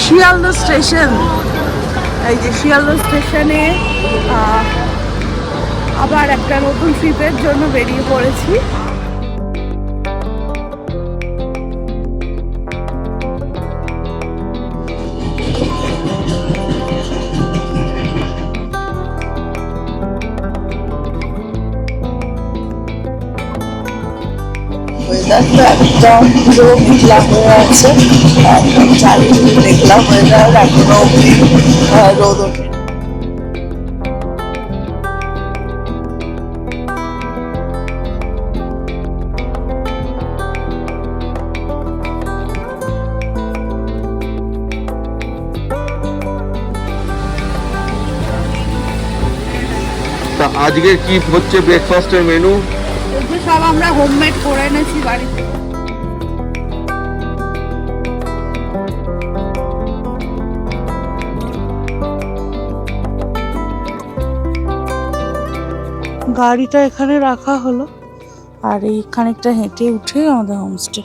Sealdah station. এই যে শিয়ালদা স্টেশনে আবার একটা নতুন ট্রিপের জন্য বেরিয়ে পড়েছি। একদম পুরো মেঘলা হয়ে আছে, একদম চারিদিকে মেঘলা হয়ে যায়, এখনো অব্দি রোদ ওঠে। তা আজকে কি হচ্ছে ব্রেকফাস্টের মেনু? সব আমরা হোমমেড করে এনেছি বাড়িতে। গাড়িটা এখানে রাখা হলো আর এই খানিকটা হেঁটে উঠে আমাদের homestay.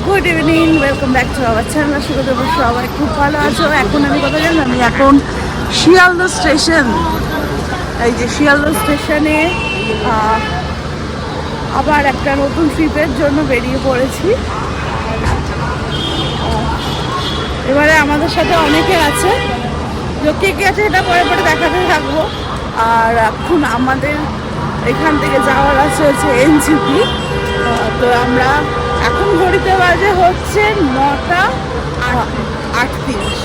Good evening, welcome back to our channel. আশা করি তোমরা সবাই খুব ভালো আছো। এখন আমি কথা জানি, আমি এখন শিয়ালদা স্টেশন। এই যে শিয়ালদা স্টেশনে আবার একটা নতুন ট্রিপের জন্য বেরিয়ে পড়েছি। এবারে আমাদের সাথে অনেকে আছে, কে কে আছে এটা পরে পরে দেখাতে থাকবো। আর এখন আমাদের এখান থেকে যাওয়ার আছে হচ্ছে এনজিপি। তো আমরা এখন ঘড়িতে বাজে হচ্ছে 9:38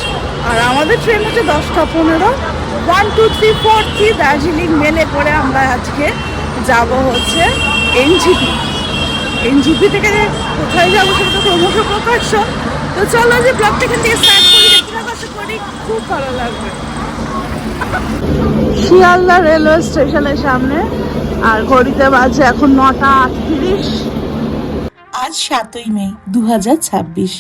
আর আমাদের ট্রেন হচ্ছে 10:15। 1 2 3 4 কি দার্জিলিং মেলে করে আমরা আজকে যাব হচ্ছে এনজিপি। এনজিপি থেকে কোথায় যাবো সেটা তো ক্রমশ প্রকাশ্য। তো চলো যে ব্লগটা এখান থেকে স্টার্ট করি, দেখতে আশা করি খুব ভালো লাগবে। শিয়ালদা রেলওয়ে স্টেশনের সামনে আর ঘড়িতে বাজে এখন 9:38। আজ 7ই মে 2026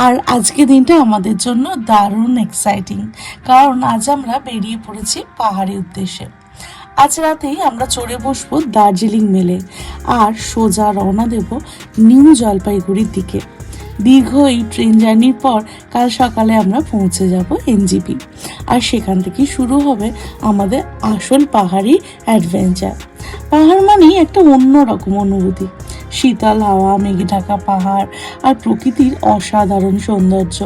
আর আজকে দিনটা আমাদের জন্য দারুণ এক্সাইটিং, কারণ আজ আমরা বেরিয়ে পড়েছি পাহাড়ের উদ্দেশ্যে। আজ রাতেই আমরা চড়ে বসবো দার্জিলিং মেলে আর সোজা রওনা দেব নিউ জলপাইগুড়ির দিকে। দীর্ঘ এই ট্রেন জার্নির পর কাল সকালে আমরা পৌঁছে যাব এনজিপি আর সেখান থেকে শুরু হবে আমাদের আসল পাহাড়ি অ্যাডভেঞ্চার। পাহাড় মানেই একটা অন্যরকম অনুভূতি, শীতল হাওয়া, মেঘে ঢাকা পাহাড় আর প্রকৃতির অসাধারণ সৌন্দর্য।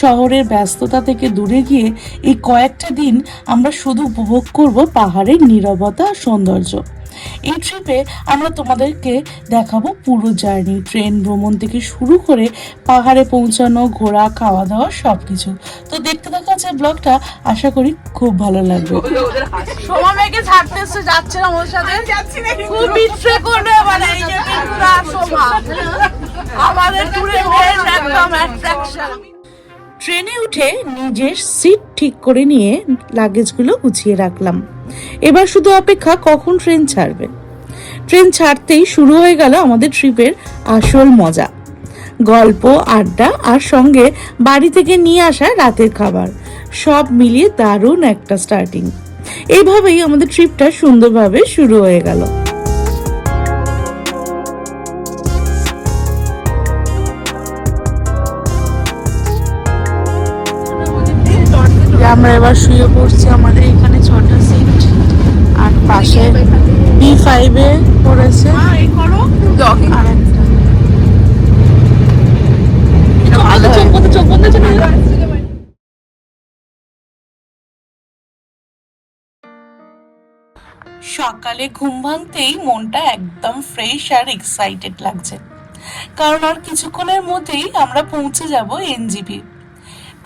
শহরের ব্যস্ততা থেকে দূরে গিয়ে এই কয়েকটা দিন আমরা শুধু উপভোগ করব পাহাড়ের নীরবতা আর সৌন্দর্য। এই ট্রিপে আমরা তোমাদেরকে দেখাবো পুরো জার্নি, ট্রেন ভ্রমণ থেকে শুরু করে পাহাড়ে পৌঁছানো, ঘোরা, খাওয়া দাওয়া সবকিছু। তো দেখতে থাকা আছে ব্লগটা, আশা করি খুব ভালো লাগবে। সোমা মেয়েকে ছাড়তে এসে যাচ্ছে না ওর সাথে, খুব বিট্রে করবে মানে এই যে সোমা আমাদের ট্যুরে একদম অ্যাট্রাকশন। ট্রেনে উঠে নিজের সিট ঠিক করে নিয়ে লাগেজগুলো গুছিয়ে রাখলাম। এবার শুধু অপেক্ষা কখন ট্রেন ছাড়বে। ট্রেন ছাড়তেই শুরু হয়ে গেল আমাদের ট্রিপের আসল মজা, গল্প, আড্ডা আর সঙ্গে বাড়ি থেকে নিয়ে আসা রাতের খাবার, সব মিলিয়ে দারুণ একটা স্টার্টিং। এইভাবেই আমাদের ট্রিপটা সুন্দরভাবে শুরু হয়ে গেল। আমরা এবার শুয়ে পড়ছি, আমাদের এখানে 6টা সিট আর পাশে B5-এ পড়েছে সকালে ঘুম ভাঙতেই মনটা একদম ফ্রেশ আর এক্সাইটেড লাগছে, কারণ আর কিছুক্ষণের মধ্যেই আমরা পৌঁছে যাব এনজিপি।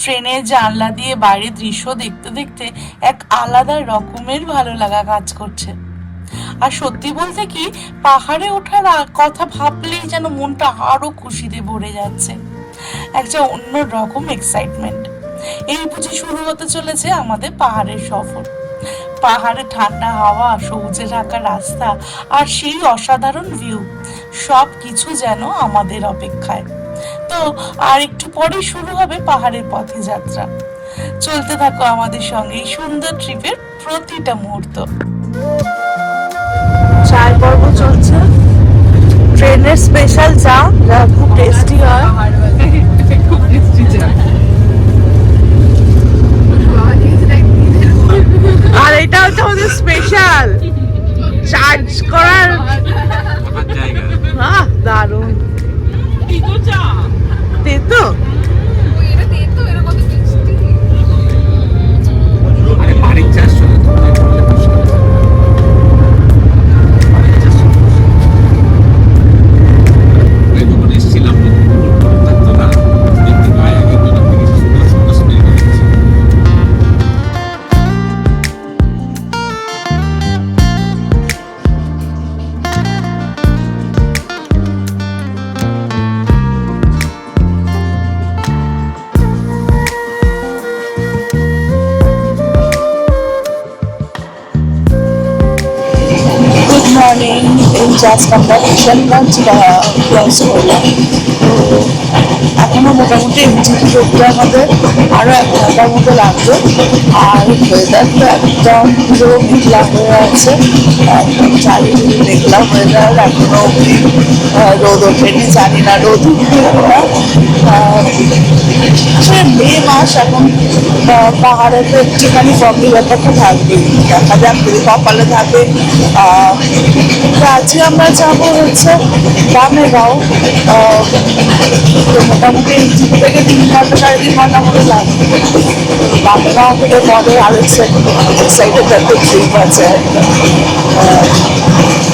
ট্রেনের জানলা দিয়ে বাইরের দৃশ্য দেখতে দেখতে এক আলাদা রকমের ভালো লাগা কাজ করছে। আর সত্যি বলতে কি, পাহাড়ে ওঠার কথা ভাবলেই যেন মনটা আরো খুশিতে ভরে যাচ্ছে, একটা অন্য রকম এক্সাইটমেন্ট। এই বুঝি শুরু হতে চলেছে আমাদের পাহাড়ের সফর। পাহাড়ে ঠান্ডা হাওয়া, সবুজে ঢাকা রাস্তা আর সেই অসাধারণ ভিউ, সব কিছু যেন আমাদের অপেক্ষায়। তো আর একটু পরে শুরু হবে পাহাড়ের পথে যাত্রা। চলতে থাকো আমাদের সঙ্গে এই সুন্দর ট্রিপের প্রতিটা মুহূর্ত। চায় পর্ব চলছে, ট্রেনের স্পেশাল চা, যা খুব টেস্টি হয়। আর এটা হচ্ছে আমাদের স্পেশাল চার্জ করার জায়গা। দারুণ তেতো। মর্নিং, এই জাস্ট আমরা কিশনগঞ্জ ক্রস করলাম। তো এখনো মোটামুটি এনজিপি করতে আমাদের আরও 1 ঘন্টার মতো লাগবে। আর ওয়েদারটা একদম পুরো মেঘলা হয়ে আছে, একদম চারিদিকে মেঘলা ওয়েদার। এখনো অব্দি রোদ ওঠেনি, জানি না রোদ উঠবে না। আসলে মে মাস এখন, পাহাড়ে তো একটুখানি ফগি ব্যাপারটা থাকবেই, দেখা যাক যদি কপালে থাকে। তো আজকে আমরা যাবো হচ্ছে দামেগাঁও। তো মোটামুটি এনজিপি থেকে 3 ঘন্টা 3.5 ঘন্টা মতো লাগবে। দামেগাঁও থেকে পরে আরেক সাইডে একটা ট্রিপ আছে।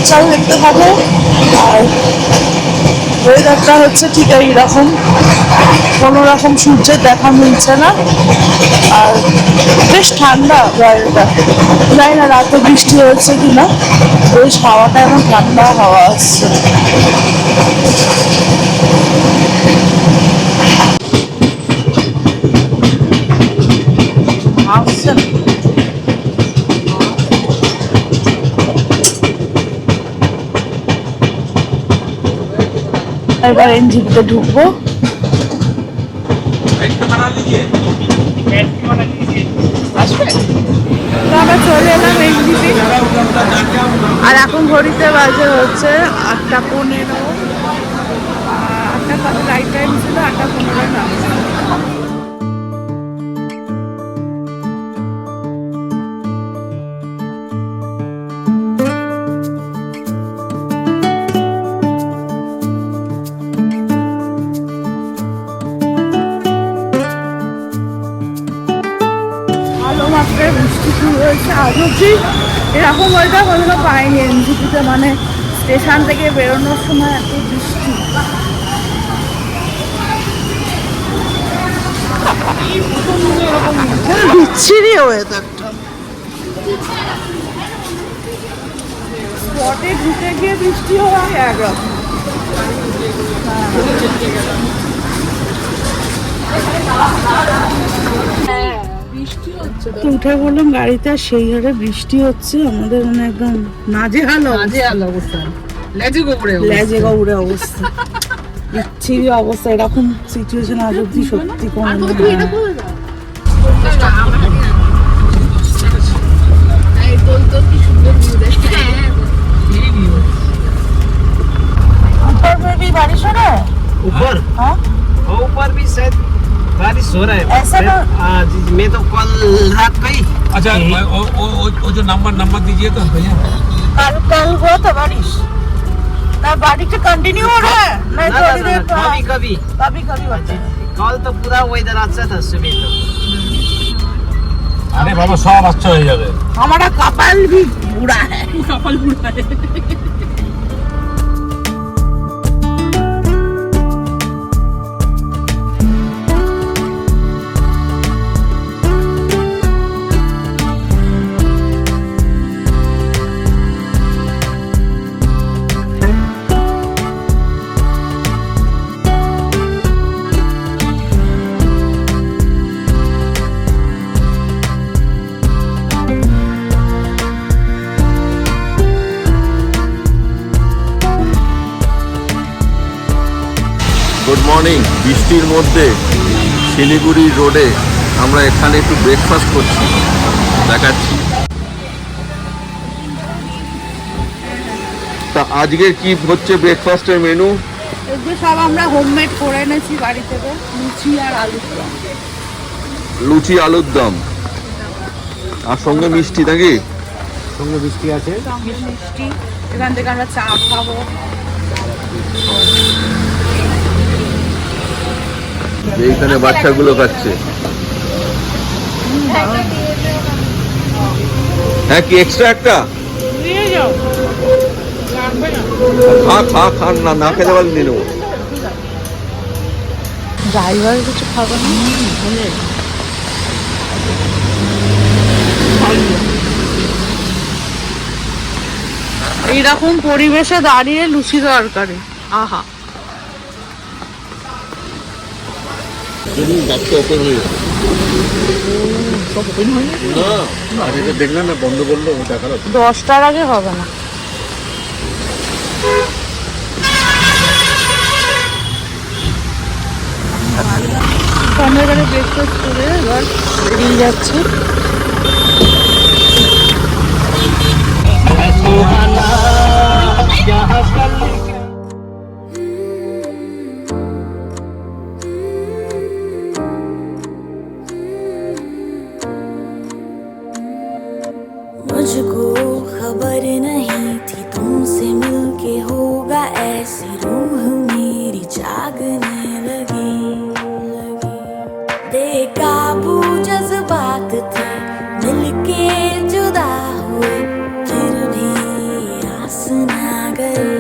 চল দেখতে থাকো। আর ওয়েদারটা হচ্ছে ঠিক এইরকম, কোনো রকম সূর্যের দেখা মিলছে না। আর বেশ ঠান্ডা ওয়েদারটা, জানি না রাতে বৃষ্টি হচ্ছে কিনা। বেশ হাওয়াটা এখন ঠান্ডা হাওয়া আসছে। এবার এনজিপিতে ঢুকবো। আমরা চলে এলাম এনজিপি। আর এখন ঘড়িতে বাজে হচ্ছে 8:15। 8টা কত রাইট টাইম ছিল, 8:15 নামছে। বৃষ্টি শুরু হয়েছে। আজ অব্দি এরকম ওয়েদার কোনোদিনও পাইনি এনজিপিতে, মানে স্টেশন থেকে বেরোনোর সময় এত বৃষ্টি। বিচ্ছিরি ওয়েদারটা। স্পটে ঢুকে গিয়ে বৃষ্টি হয় একরকম। উঠে বললাম গাড়িতে, আর সেই হারে বৃষ্টি হচ্ছে। আমাদের মানে একদম নাজেহাল অবস্থা, লেজে গৌড়ে অবস্থা, বিচ্ছিরি অবস্থা। এরকম সিচুয়েশন আজ অব্দি সত্যি কোনো बारिश हो रहा है ऊपर। हाँ ऊपर भी शायद बारिश हो रहा है। ऐसा ना? मैं तो कल रात को ही। अच्छा, वो जो नंबर दीजिए तो भैया। कल हुआ था बारिश ना, बारिश कंटिन्यू हो रहा है ना, थोड़ी देर कभी कभी होता है। कल तो पूरा वेदर अच्छा था सुबह तो। अरे बाबा सब अच्छा हो जाए। हमारा कपाल भी बुरा है, कपाल बुरा है। Good morning. বৃষ্টির মধ্যে শিলিগুড়ি রোডে আমরা এখানে একটু ব্রেকফাস্ট করছি, দেখাচ্ছি। তা আজকে কি হচ্ছে ব্রেকফাস্টের মেনু? এগুলো সব আমরা হোমমেড করে এনেছি বাড়ি থেকে, লুচি আর আলুর দম। লুচি আলুর দম আর সঙ্গে মিষ্টি নাকি? সঙ্গে বৃষ্টি আছে। সঙ্গে মিষ্টি। এখান থেকে আমরা চা খাবো। এইখানে বাচ্চাগুলো খাচ্ছে। হ্যাঁ, কি এক্সট্রা একটা? খা খা খান না, না খেতে পারলে নিয়ে নেবো। ড্রাইভার কিছু খাবে না? এইরকম পরিবেশে দাঁড়িয়ে লুচি তরকারি, আহা। দেখলেন না, বন্ধ করলো, দেখালো 10টার আগে হবে না। আমরা এখানে ব্রেকফাস্ট করে এবার বেরিয়ে যাচ্ছি। मुझको खबर नहीं थी तुमसे मिलके होगा ऐसी रूह मेरी जागने लगी बेकाबू जज्बात थे मिलके जुदा हुए फिर भी आस ना गए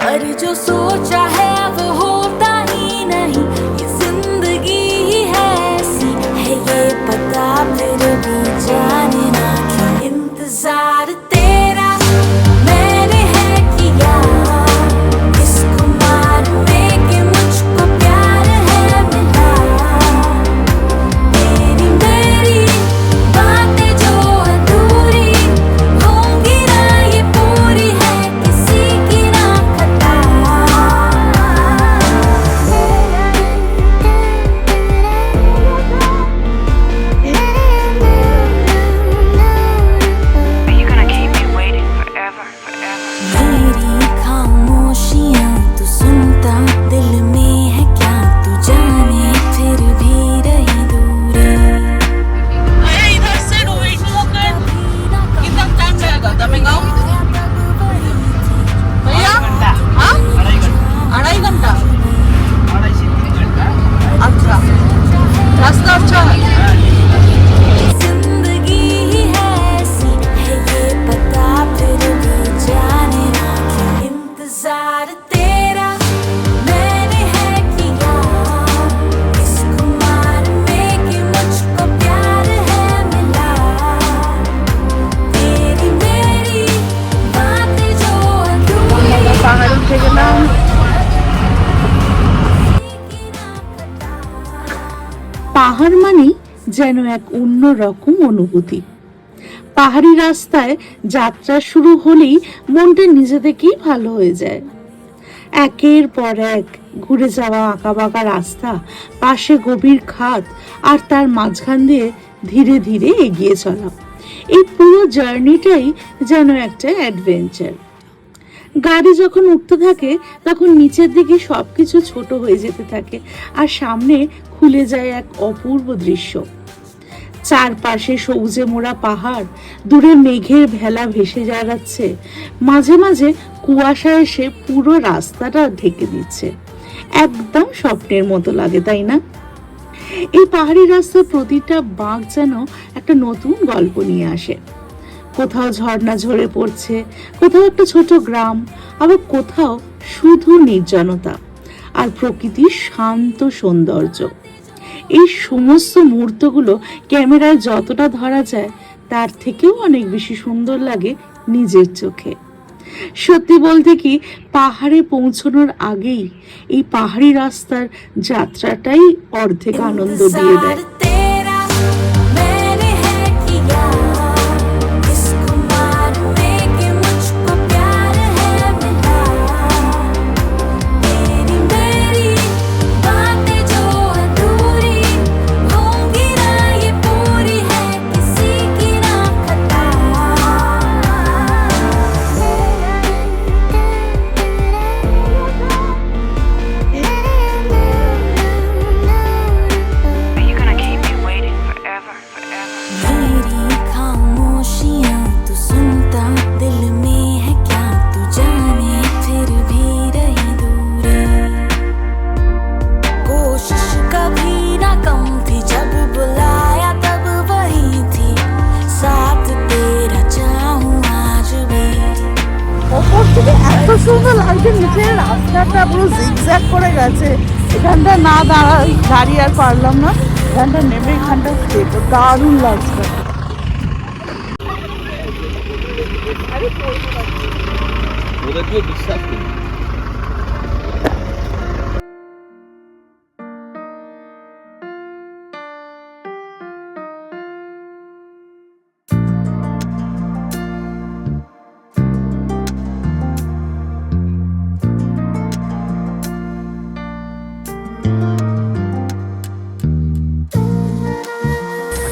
पर जो सोचा है वो होता ही नहीं ये जिंदगी ही है ऐसी है ये पता फिर भी जाने ना क्यों इंतजार तेरा मैंने है किया इस खुमार में कि मुझको प्यार है मिला मेरी बातें जो अधूरी होंगी ना ये पूरी है किसी की ना खता Are you gonna keep me waiting forever, forever? मेरी खामोशियां तू सुनता दिल में है क्या तू जाने फिर भी रही दूरी इधर से रोहित लोकल कितना टाइम लगेगा तमिलगांव भैया? हाँ, 2.5 घंटा। अच्छा, रास्ता अच्छा है। जिंदगी ही है ऐसी है ये पता फिर भी जाने ना क्यों इंतजार तेरा मैंने है किया इस खुमार में कि मुझको प्यार है मिला मेरी बातें जो अधूरी পাহাড়ে উঠে গেলাম। পাহাড় মানে যেন এক অন্যরকম অনুভূতি। পাহাড়ি রাস্তায় যাত্রা শুরু হলেই মনটা নিজে থেকেই ভালো হয়ে যায়। একের পর এক ঘুরে যাওয়া আঁকাবাঁকা রাস্তা, পাশে গভীর খাদ, আর তার মাঝখান দিয়ে ধীরে ধীরে এগিয়ে চলা, এই পুরো জার্নিটাই যেন একটা অ্যাডভেঞ্চার। গাড়ি যখন উঠতে থাকে তখন নিচের দিকে সবকিছু ছোট হয়ে যেতে থাকে আর সামনে খুলে যায় এক অপূর্ব দৃশ্য। চারপাশে সবুজে মোড়া পাহাড়, দূরে মেঘের ভেলা ভেসে যাচ্ছে, মাঝে মাঝে কুয়াশা এসে পুরো রাস্তাটা ঢেকে দিচ্ছে। একদম স্বপ্নের মতো লাগে, তাই না? এই পাহাড়ি রাস্তার প্রতিটা বাঁক যেন একটা নতুন গল্প নিয়ে আসে। কোথাও ঝর্ণা ঝরে পড়ছে, কোথাও একটা ছোট গ্রাম, আবার কোথাও শুধু নির্জনতা আর প্রকৃতির শান্ত সৌন্দর্য। এই সমস্ত মুহূর্তগুলো ক্যামেরায় যতটা ধরা যায় তার থেকেও অনেক বেশি সুন্দর লাগে নিজের চোখে। সত্যি বলতে কি, পাহাড়ে পৌঁছানোর আগেই এই পাহাড়ি রাস্তার যাত্রাটাই অর্ধেক আনন্দ দিয়ে দেয়। तेरा मैंने है किया इस खुमार में कि मुझको प्यार है मिला मेरी সুন্দর লাগছে, নিচে রাস্তাটা পুরো জিগজ্যাগ করে গেছে। এখানটা না দাঁড়িয়ে আর পারলাম না, এখানটা নেমে এখানটা খেতে দারুণ লাগছে। ওদেরকে বিশ্বাস করি।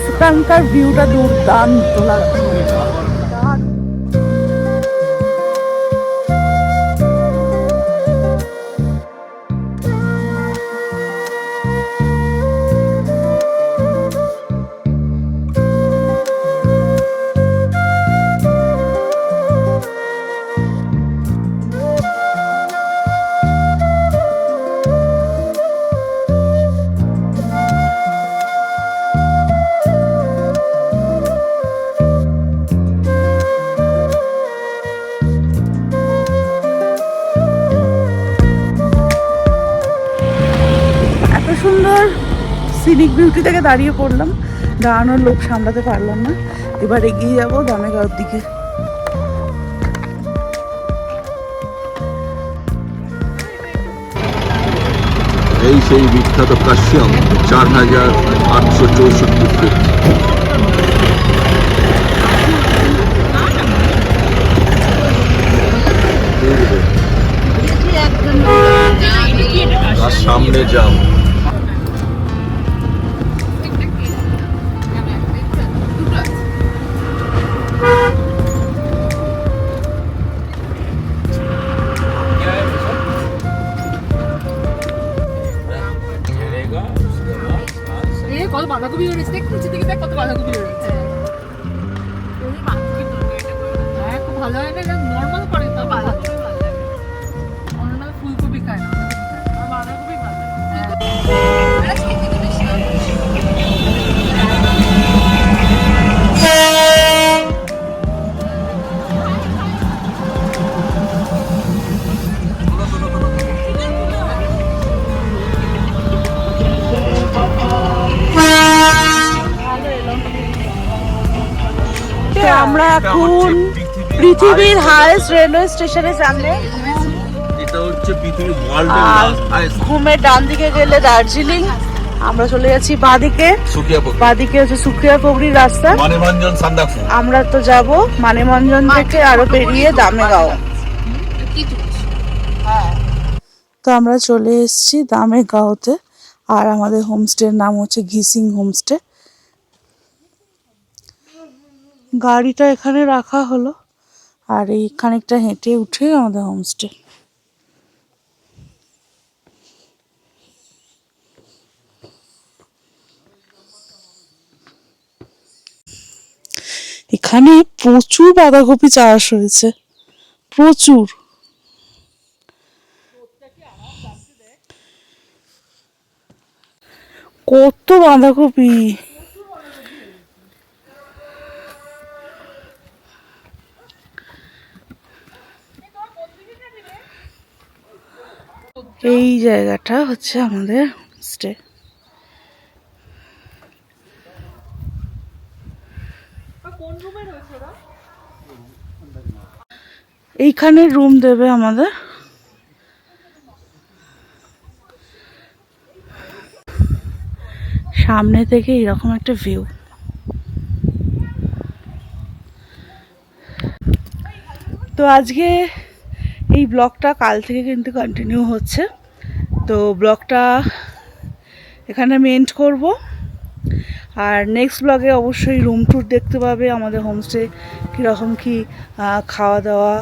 এখানকার ভিউটা দুর্দান্ত লাগছে। সুন্দর সিনিক বিউটি থেকে দাঁড়িয়ে পড়লাম, দাঁড়ানোর লোক সামলাতে পারলাম না। এবার এগিয়ে যাবো দামেগাঁওর দিকে। এই সেই বিখ্যাত কাশ্যম 4864 ফুট। তার সামনে যাও। কত বাঁধাকপি রয়েছে, দেখ নিচে দিকে দেখ কত বাঁধাকপি রয়েছে। হ্যাঁ খুব ভালো হয় না, নর্মাল করে তো বাঁধাকপি ভালো লাগে, নর্মাল ফুলকপি খায় না, বাঁধাকপি ভালো লাগে। আমরা এখন পৃথিবীর হাইয়েস্ট রেলওয়ে স্টেশনের সামনে। এটা হচ্ছে পৃথিবীর ওয়ার্ল্ডের হাইয়েস্ট। ঘুমে ডান দিকে গেলে দার্জিলিং, আমরা চলে যাচ্ছি বাঁদিকে। বাঁদিকে হচ্ছে সুখিয়া পোগরির রাস্তা, মানেভঞ্জন সান্দাকফু। আমরা তো যাব মানেভঞ্জন থেকে আরো পেরিয়ে দামেগাঁও। তো আমরা চলে এসেছি দামেগাঁওতে, আর আমাদের হোমস্টের নাম হচ্ছে ঘিসিং হোমস্টে। গাড়িটা এখানে রাখা হলো, আর এই খানিকটা হেঁটে উঠে আমাদের হোমস্টে। এখানে প্রচুর বাঁধাকপি চাষ হয়েছে, প্রচুর। কত বাঁধাকপি! এই জায়গাটা হচ্ছে আমাদের হোমস্টে। এইখানে রুম দেবে আমাদের। সামনে থেকে এরকম একটা ভিউ। তো আজকে এই ব্লগটা কাল থেকে কিন্তু কন্টিনিউ হচ্ছে। তো ব্লগটা এখানে আমি এন্ড করব, আর নেক্সট ব্লগে অবশ্যই রুম ট্যুর দেখতে পাবে, আমাদের হোমস্টে কীরকম কী খাওয়া দাওয়া,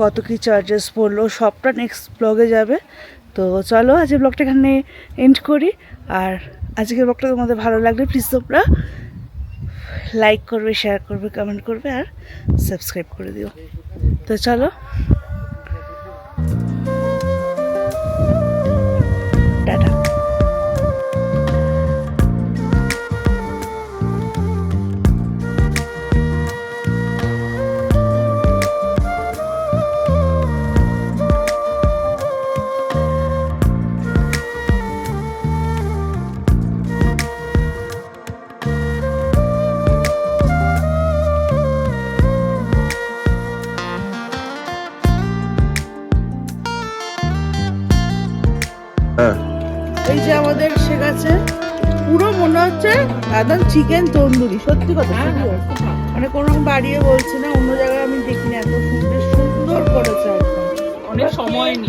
কত কী চার্জেস পড়লো, সবটা নেক্সট ব্লগে যাবে। তো চলো আজকে ব্লগটা এখানে এন্ড করি। আর আজকের ব্লগটা তোমাদের ভালো লাগলে প্লিজ তোমরা লাইক করবে, শেয়ার করবে, কমেন্ট করবে, আর সাবস্ক্রাইব করে দিও। তো চলো, টাটা। হ্যাঁ এই যে আমাদের শেখাচ্ছে পুরো মনে হচ্ছে একদম চিকেন তন্দুরি, সত্যি কথা মানে কোনো রকম বাড়িয়ে বলছি না, অন্য জায়গায় আমি দেখিনি এত সুন্দর সুন্দর করেছে একদম। অনেক সময় নি